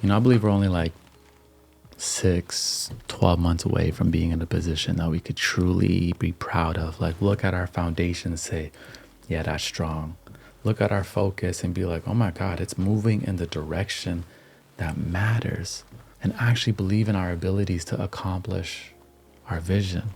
I believe we're only like 12 months away from being in a position that we could truly be proud of. Like, look at our foundation and say, yeah, that's strong. Look at our focus and be like, oh my God, it's moving in the direction that matters. And actually believe in our abilities to accomplish our vision.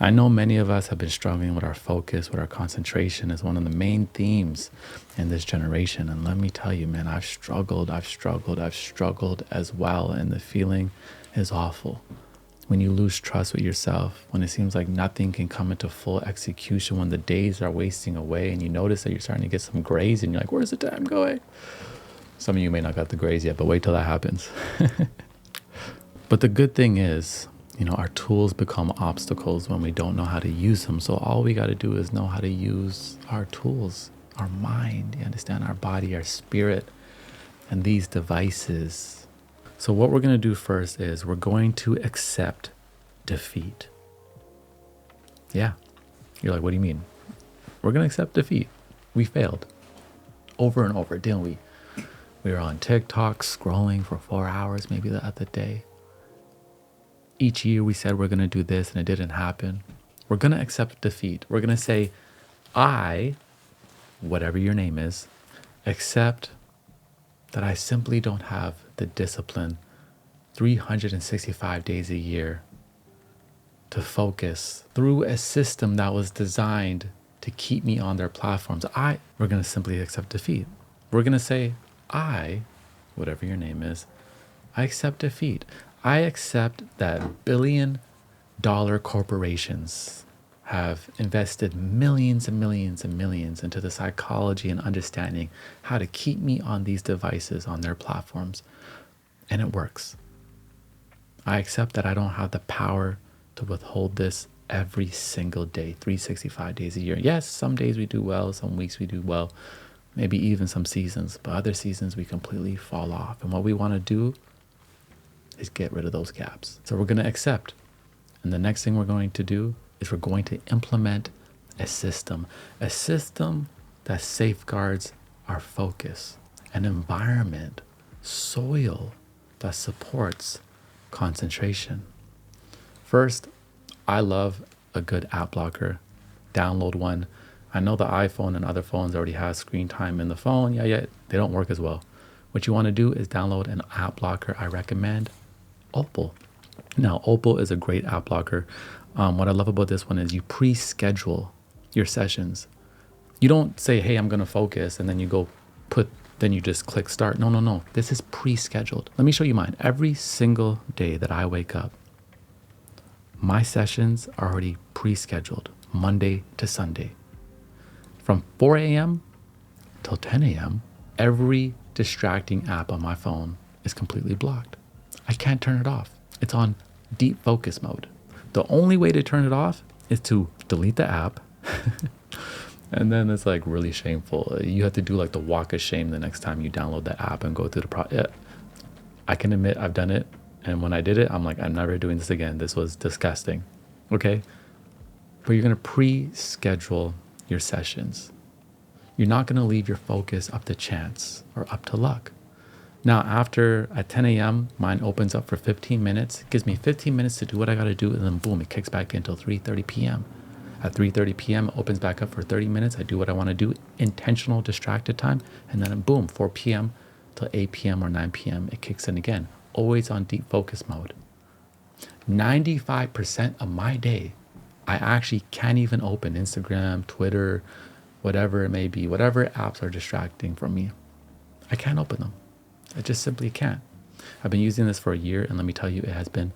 I know many of us have been struggling with our focus, with our concentration is one of the main themes in this generation. And let me tell you, man, I've struggled as well. And the feeling is awful. When you lose trust with yourself, when it seems like nothing can come into full execution, when the days are wasting away and you notice that you're starting to get some grays and you're like, where's the time going? Some of you may not got the grays yet, but wait till that happens. But the good thing is, our tools become obstacles when we don't know how to use them. So all we got to do is know how to use our tools, our mind, you understand, our body, our spirit, and these devices. So what we're going to do first is we're going to accept defeat. Yeah. You're like, what do you mean? We're going to accept defeat. We failed over and over, didn't we? We were on TikTok scrolling for 4 hours, maybe the other day. Each year we said we're going to do this and it didn't happen. We're going to accept defeat. We're going to say, I, whatever your name is, accept that I simply don't have the discipline 365 days a year to focus through a system that was designed to keep me on their platforms. We're going to simply accept defeat. We're going to say, I, whatever your name is, I accept defeat. I accept that billion-dollar corporations have invested millions and millions and millions into the psychology and understanding how to keep me on these devices, on their platforms. And it works. I accept that I don't have the power to withhold this every single day, 365 days a year. Yes, some days we do well, some weeks we do well, maybe even some seasons, but other seasons we completely fall off. And what we want to do is get rid of those gaps. So we're going to accept. And the next thing we're going to do is we're going to implement a system that safeguards our focus, an environment, soil that supports concentration. First, I love a good app blocker. Download one. I know the iPhone and other phones already have screen time in the phone. Yeah, they don't work as well. What you want to do is download an app blocker. I recommend Opal. Now, Opal is a great app blocker. What I love about this one is you pre-schedule your sessions. You don't say, hey, I'm going to focus, and then then you just click start. No. This is pre-scheduled. Let me show you mine. Every single day that I wake up, my sessions are already pre-scheduled, Monday to Sunday. From 4 a.m. till 10 a.m., every distracting app on my phone is completely blocked. I can't turn it off. It's on deep focus mode. The only way to turn it off is to delete the app. And then it's like really shameful. You have to do like the walk of shame the next time you download the app and go through the process. I can admit I've done it. And when I did it, I'm like, I'm never doing this again. This was disgusting. Okay. But you're going to pre-schedule your sessions. You're not going to leave your focus up to chance or up to luck. Now, at 10 a.m., mine opens up for 15 minutes. It gives me 15 minutes to do what I got to do. And then boom, it kicks back until 3:30 p.m. At 3:30 p.m., it opens back up for 30 minutes. I do what I want to do, intentional distracted time. And then boom, 4 p.m. till 8 p.m. or 9 p.m., it kicks in again. Always on deep focus mode. 95% of my day, I actually can't even open Instagram, Twitter, whatever it may be, whatever apps are distracting from me. I can't open them. I just simply can't. I've been using this for a year, and let me tell you, it has been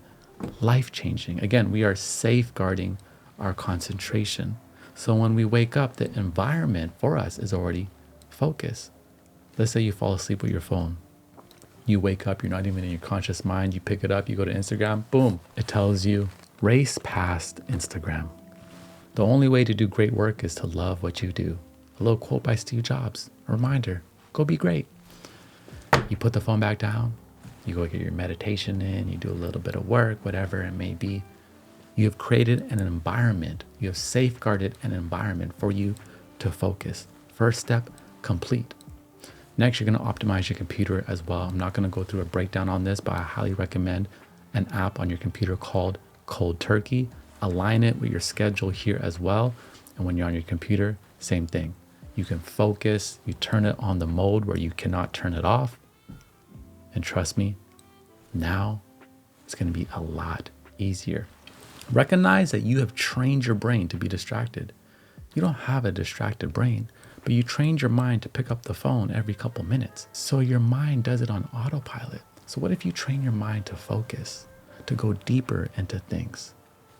life-changing. Again, we are safeguarding our concentration. So when we wake up, the environment for us is already focused. Let's say you fall asleep with your phone. You wake up, you're not even in your conscious mind. You pick it up, you go to Instagram, boom. It tells you, race past Instagram. The only way to do great work is to love what you do. A little quote by Steve Jobs, a reminder, go be great. You put the phone back down, you go get your meditation in, you do a little bit of work, whatever it may be. You have created an environment, you have safeguarded an environment for you to focus. First step, complete. Next, you're going to optimize your computer as well. I'm not going to go through a breakdown on this, but I highly recommend an app on your computer called Cold Turkey. Align it with your schedule here as well. And when you're on your computer, same thing. You can focus, you turn it on the mode where you cannot turn it off. And trust me, now it's going to be a lot easier. Recognize that you have trained your brain to be distracted. You don't have a distracted brain, but you trained your mind to pick up the phone every couple minutes. So your mind does it on autopilot. So what if you train your mind to focus, to go deeper into things,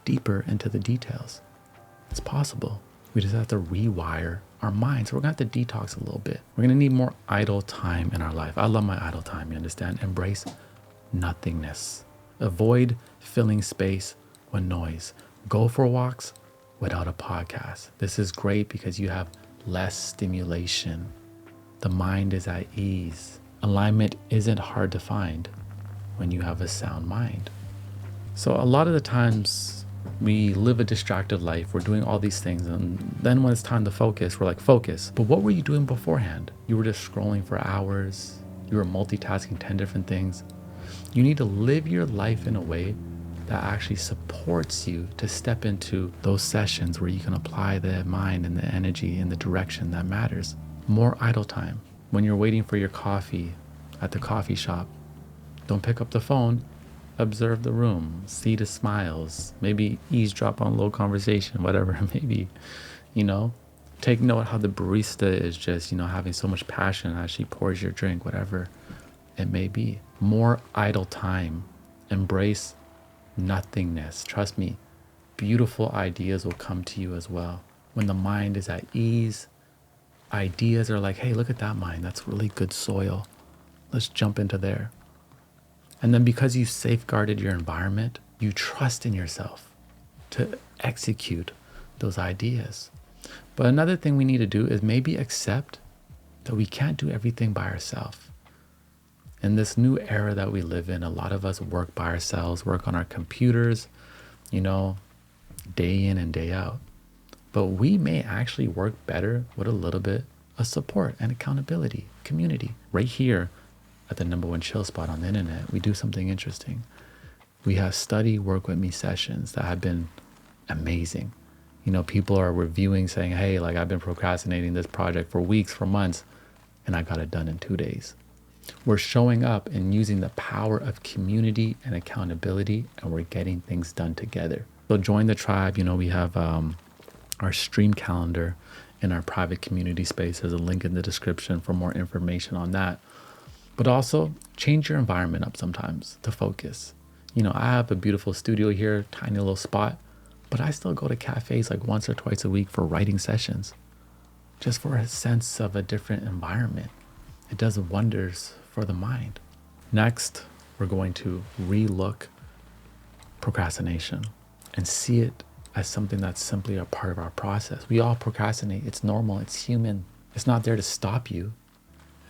deeper into the details? It's possible. We just have to rewire our minds. So we're going to have to detox a little bit. We're going to need more idle time in our life. I love my idle time, you understand? Embrace nothingness. Avoid filling space with noise. Go for walks without a podcast. This is great because you have less stimulation. The mind is at ease. Alignment isn't hard to find when you have a sound mind. So a lot of the times we live a distracted life. We're doing all these things. And then when it's time to focus, we're like, focus. But what were you doing beforehand? You were just scrolling for hours. You were multitasking 10 different things. You need to live your life in a way that actually supports you to step into those sessions where you can apply the mind and the energy in the direction that matters. More idle time. When you're waiting for your coffee at the coffee shop, don't pick up the phone. Observe the room, see the smiles, maybe eavesdrop on a little conversation, whatever it may be, take note how the barista is just, having so much passion as she pours your drink, whatever it may be. More idle time. Embrace nothingness. Trust me, beautiful ideas will come to you as well. When the mind is at ease, ideas are like, hey, look at that mind. That's really good soil. Let's jump into there. And then because you safeguarded your environment, you trust in yourself to execute those ideas. But another thing we need to do is maybe accept that we can't do everything by ourselves. In this new era that we live in, a lot of us work by ourselves, work on our computers, day in and day out. But we may actually work better with a little bit of support and accountability, community. Right here at the #1 chill spot on the internet, we do something interesting. We have study work with me sessions that have been amazing. People are reviewing saying, hey, I've been procrastinating this project for weeks, for months, and I got it done in 2 days. We're showing up and using the power of community and accountability, and we're getting things done together. So join the tribe. We have our stream calendar in our private community space. There's a link in the description for more information on that. But also change your environment up sometimes to focus. I have a beautiful studio here, tiny little spot, but I still go to cafes once or twice a week for writing sessions, just for a sense of a different environment. It does wonders for the mind. Next, we're going to relook procrastination and see it as something that's simply a part of our process. We all procrastinate. It's normal. It's human. It's not there to stop you.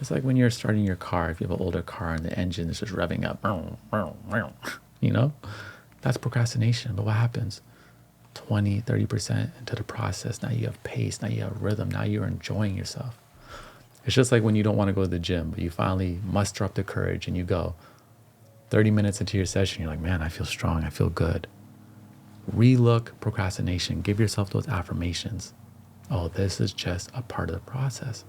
It's like when you're starting your car, if you have an older car and the engine is just revving up, that's procrastination. But what happens? 20, 30% into the process. Now you have pace. Now you have rhythm. Now you're enjoying yourself. It's just like when you don't want to go to the gym, but you finally muster up the courage and you go. 30 minutes into your session, you're like, man, I feel strong. I feel good. Relook procrastination. Give yourself those affirmations. Oh, this is just a part of the process.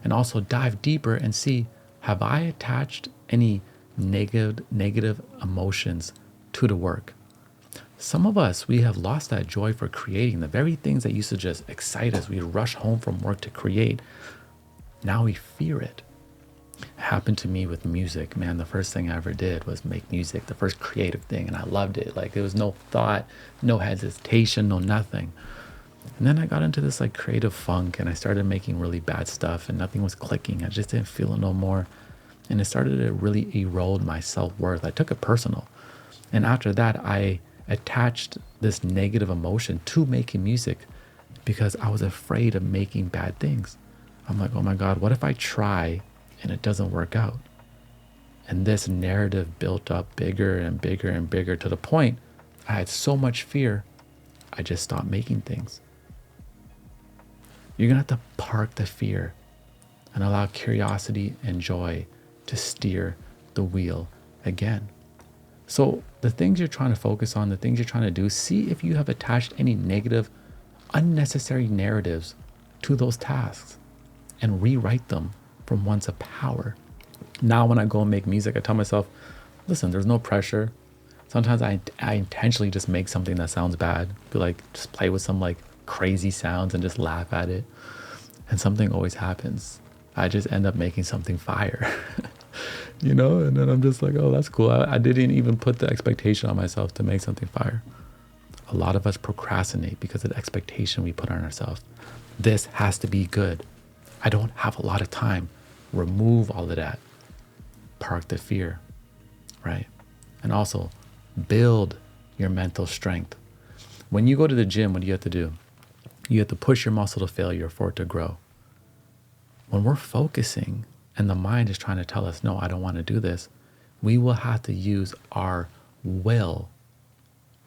And also dive deeper and see, have I attached any negative emotions to the work? Some of us, we have lost that joy for creating. The very things that used to just excite us, we rush home from work to create. Now we fear it. It happened to me with music. Man, the first thing I ever did was make music, the first creative thing, and I loved it. There was no thought, no hesitation, no nothing. And then I got into this creative funk, and I started making really bad stuff, and nothing was clicking. I just didn't feel it no more. And it started to really erode my self-worth. I took it personal. And after that, I attached this negative emotion to making music because I was afraid of making bad things. I'm like, oh my God, what if I try and it doesn't work out? And this narrative built up bigger and bigger and bigger to the point I had so much fear, I just stopped making things. You're gonna have to park the fear. and allow curiosity and joy to steer the wheel again. So the things you're trying to focus on, the things you're trying to do, see if you have attached any negative, unnecessary narratives to those tasks and rewrite them from ones of power. Now, when I go and make music, I tell myself, listen, there's no pressure. Sometimes I intentionally just make something that sounds bad. Be like, just play with some like crazy sounds and just laugh at it. And something always happens. I just end up making something fire, and then I'm just like, oh, that's cool. I didn't even put the expectation on myself to make something fire. A lot of us procrastinate because of the expectation we put on ourselves. This has to be good. I don't have a lot of time. Remove all of that. Park the fear, right? And also build your mental strength. When you go to the gym, what do you have to do? You have to push your muscle to failure for it to grow. When we're focusing and the mind is trying to tell us, no, I don't want to do this, we will have to use our will,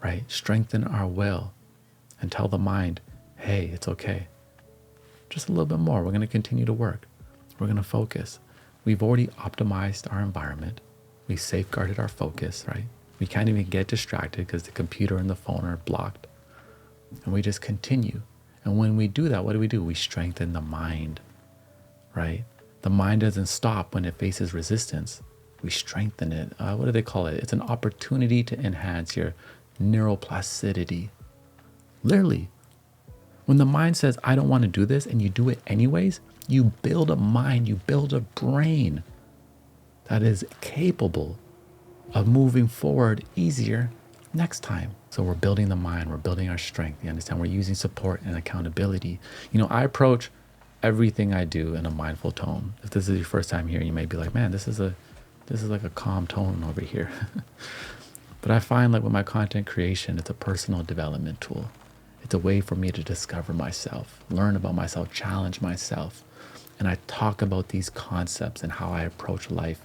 right? Strengthen our will and tell the mind, hey, it's okay. Just a little bit more. We're going to continue to work. We're going to focus. We've already optimized our environment. We safeguarded our focus, right? We can't even get distracted because the computer and the phone are blocked. And we just continue. And when we do that, what do? We strengthen the mind, right? The mind doesn't stop when it faces resistance. We strengthen it. What do they call it? It's an opportunity to enhance your neuroplasticity. Literally, when the mind says, I don't want to do this, and you do it anyways, you build a mind, you build a brain that is capable of moving forward easier next time. So we're building the mind, we're building our strength. You understand? We're using support and accountability. I approach everything I do in a mindful tone. If this is your first time here, you may be like, man, this is like a calm tone over here. But I find like with my content creation, it's a personal development tool. It's a way for me to discover myself, learn about myself, challenge myself. And I talk about these concepts and how I approach life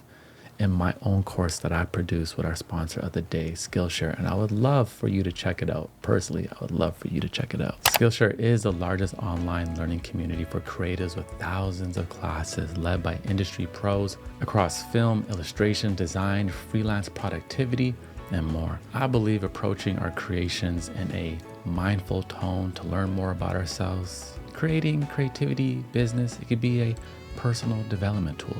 in my own course that I produce with our sponsor of the day, Skillshare. And I would love for you to check it out. Personally, I would love for you to check it out. Skillshare is the largest online learning community for creatives with thousands of classes led by industry pros across film, illustration, design, freelance productivity, and more. I believe approaching our creations in a mindful tone to learn more about ourselves, creating creativity, business, it could be a personal development tool.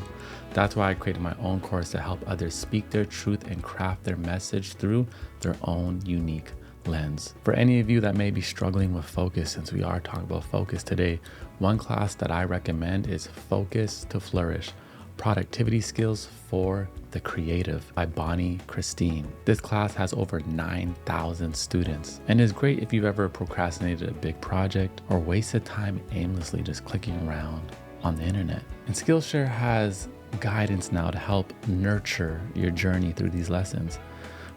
That's why I created my own course to help others speak their truth and craft their message through their own unique lens. For any of you that may be struggling with focus, since we are talking about focus today, one class that I recommend is Focus to Flourish, Productivity Skills for the Creative by Bonnie Christine. This class has over 9,000 students and is great if you've ever procrastinated a big project or wasted time aimlessly just clicking around on the internet. And Skillshare has guidance now to help nurture your journey through these lessons.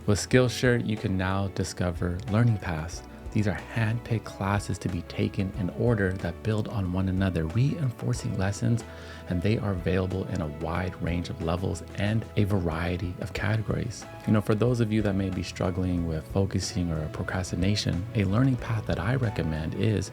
With Skillshare, you can now discover learning paths. These are hand-picked classes to be taken in order that build on one another, reinforcing lessons, and they are available in a wide range of levels and a variety of categories. For those of you that may be struggling with focusing or procrastination, a learning path that I recommend is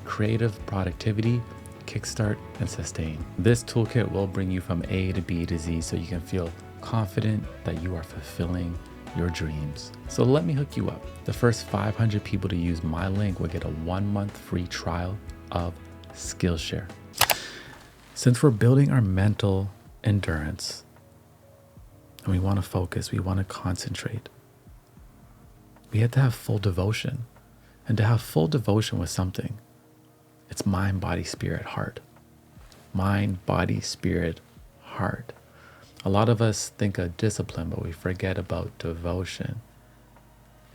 Creative Productivity, Kickstart, and Sustain. This toolkit will bring you from A to B to Z so you can feel confident that you are fulfilling your dreams. So let me hook you up. The first 500 people to use my link will get a 1-month free trial of Skillshare. Since we're building our mental endurance and we want to focus, we want to concentrate, we have to have full devotion. And to have full devotion with something, it's mind, body, spirit, heart. Mind, body, spirit, heart. A lot of us think of discipline, but we forget about devotion.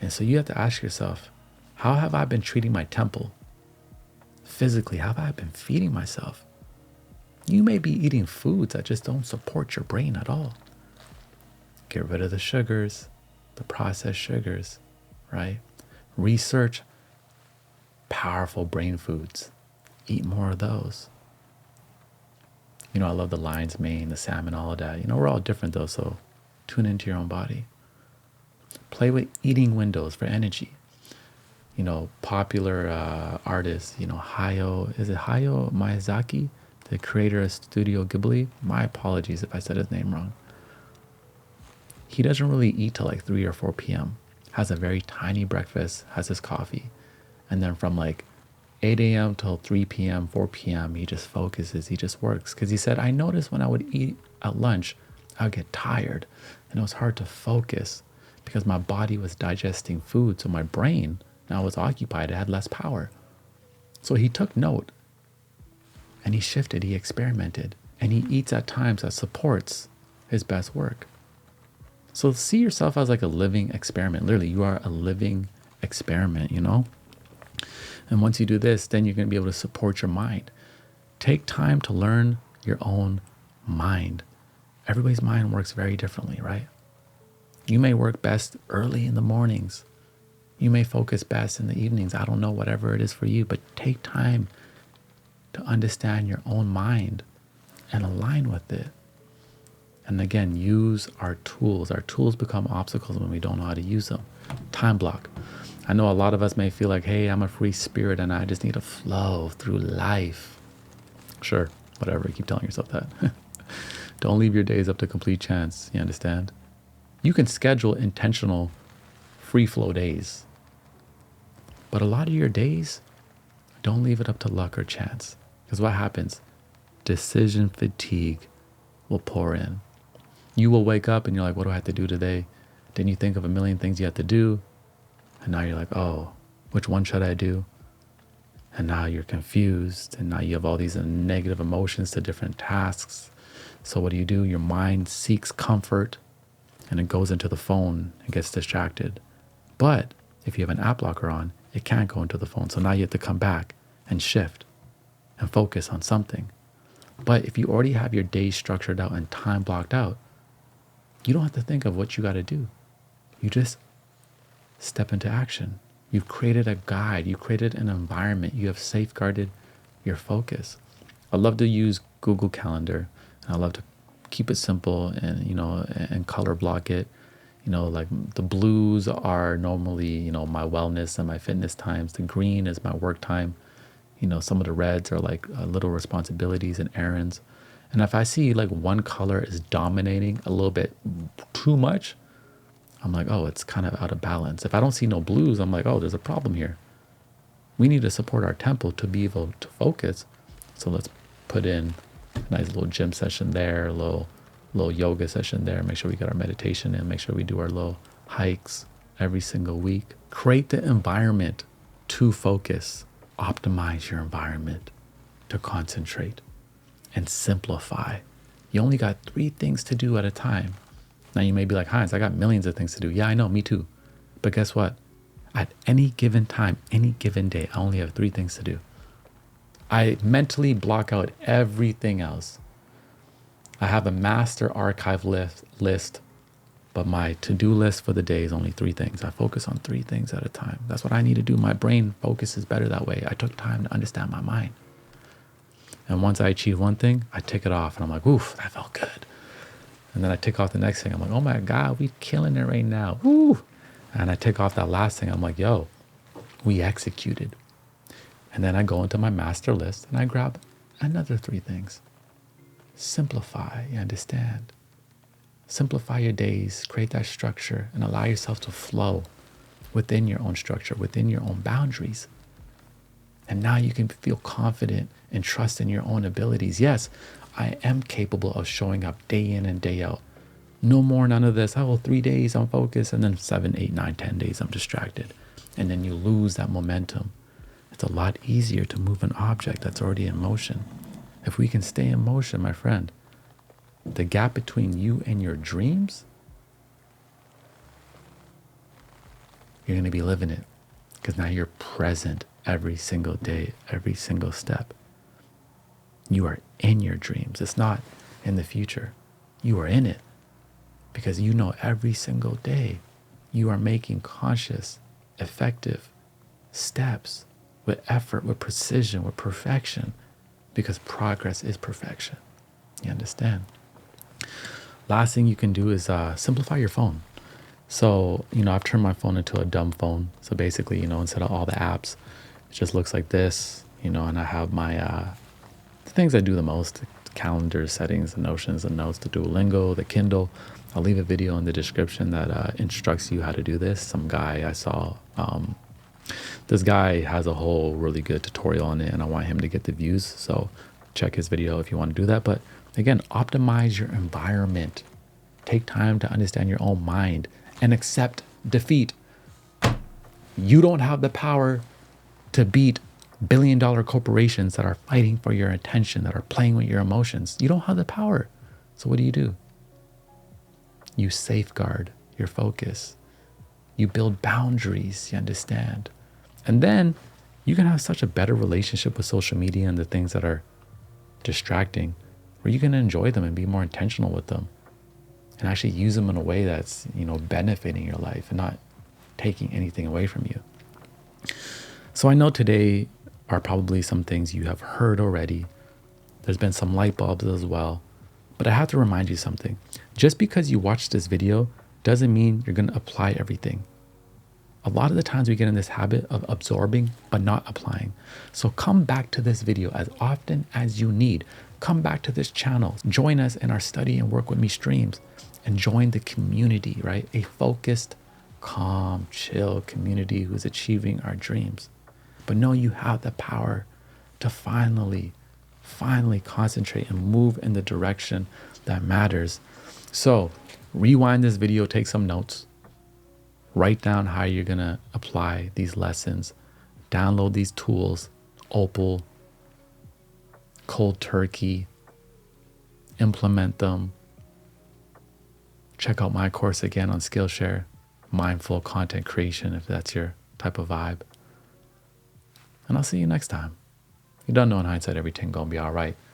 And so you have to ask yourself, how have I been treating my temple? Physically, how have I been feeding myself? You may be eating foods that just don't support your brain at all. Get rid of the sugars, the processed sugars, right? Research powerful brain foods. Eat more of those. I love the lion's mane, the salmon, all of that. We're all different though, so tune into your own body. Play with eating windows for energy. Popular artists, Hayao Miyazaki, the creator of Studio Ghibli. My apologies if I said his name wrong. He doesn't really eat till like 3 or 4 p.m. Has a very tiny breakfast, has his coffee. And then from like 8 a.m. till 3 p.m., 4 p.m., he just focuses, he just works. Because he said, I noticed when I would eat at lunch, I would get tired. And it was hard to focus because my body was digesting food. So my brain now was occupied, it had less power. So he took note and he shifted, he experimented. And he eats at times that supports his best work. So see yourself as like a living experiment. Literally, you are a living experiment, you know? And once you do this, then you're going to be able to support your mind. Take time to learn your own mind. Everybody's mind works very differently, right? You may work best early in the mornings. You may focus best in the evenings. I don't know, whatever it is for you, but take time to understand your own mind and align with it. And again, use our tools. Our tools become obstacles when we don't know how to use them. Time block. I know a lot of us may feel like, hey, I'm a free spirit and I just need to flow through life. Sure, whatever. Keep telling yourself that. Don't leave your days up to complete chance. You understand? You can schedule intentional free flow days. But a lot of your days, don't leave it up to luck or chance. Because what happens? Decision fatigue will pour in. You will wake up and you're like, what do I have to do today? Then you think of a million things you have to do. And now you're like, oh, which one should I do? And now you're confused. And now you have all these negative emotions to different tasks. So what do? Your mind seeks comfort and it goes into the phone and gets distracted. But if you have an app blocker on, it can't go into the phone. So now you have to come back and shift and focus on something. But if you already have your day structured out and time blocked out, you don't have to think of what you got to do. You just step into action. You've created a guide. You created an environment. You have safeguarded your focus. I love to use Google Calendar. And I love to keep it simple and, and color block it. Like the blues are normally, my wellness and my fitness times. The green is my work time. Some of the reds are like little responsibilities and errands. And if I see like one color is dominating a little bit too much, I'm like, oh, it's kind of out of balance. If I don't see no blues, I'm like, oh, there's a problem here. We need to support our temple to be able to focus. So let's put in a nice little gym session there, a little yoga session there. Make sure we get our meditation in. Make sure we do our little hikes every single week. Create the environment to focus. Optimize your environment to concentrate and simplify. You only got 3 things to do at a time. Now you may be like, HINDZ, I got millions of things to do. Yeah, I know, me too. But guess what? At any given time, any given day, I only have 3 things to do. I mentally block out everything else. I have a master archive list, but my to-do list for the day is only 3 things. I focus on 3 things at a time. That's what I need to do. My brain focuses better that way. I took time to understand my mind. And once I achieve one thing, I tick it off and I'm like, oof, that felt good. And then I tick off the next thing. I'm like, oh my God, we killing it right now. Woo! And I tick off that last thing. I'm like, yo, we executed. And then I go into my master list and I grab another 3 things. Simplify, you understand? Simplify your days, create that structure, and allow yourself to flow within your own structure, within your own boundaries. And now you can feel confident and trust in your own abilities. Yes, I am capable of showing up day in and day out. No more, none of this. Oh, 3 days I'm focused, and then 7, 8, 9, 10 days I'm distracted. And then you lose that momentum. It's a lot easier to move an object that's already in motion. If we can stay in motion, my friend, the gap between you and your dreams, you're going to be living it. Because now you're present every single day, every single step. You are in your dreams. It's not in the future. You are in it. Because you know every single day you are making conscious, effective steps with effort, with precision, with perfection. Because progress is perfection. You understand? Last thing you can do is simplify your phone. So, I've turned my phone into a dumb phone. So basically, instead of all the apps, it just looks like this, and I have my the things I do the most: the calendar settings, the Notions, the notes, the Duolingo, the Kindle. I'll leave a video in the description that instructs you how to do this. Some guy I saw, this guy has a whole really good tutorial on it, and I want him to get the views. So check his video if you want to do that. But again, optimize your environment. Take time to understand your own mind and accept defeat. You don't have the power to beat billion-dollar corporations that are fighting for your attention, that are playing with your emotions. You don't have the power. So what do? You safeguard your focus. You build boundaries, you understand? And then you can have such a better relationship with social media and the things that are distracting, where you can enjoy them and be more intentional with them and actually use them in a way that's, benefiting your life and not taking anything away from you. So I know today are probably some things you have heard already. There's been some light bulbs as well. But I have to remind you something. Just because you watch this video doesn't mean you're going to apply everything. A lot of the times we get in this habit of absorbing but not applying. So come back to this video as often as you need. Come back to this channel. Join us in our study and work with me streams and join the community, right? A focused, calm, chill community who's achieving our dreams. But know you have the power to finally concentrate and move in the direction that matters. So rewind this video, take some notes, write down how you're going to apply these lessons, download these tools, Opal, Cold Turkey, implement them. Check out my course again on Skillshare, mindful content creation, if that's your type of vibe. And I'll see you next time. You don't know in hindsight everything gonna be all right.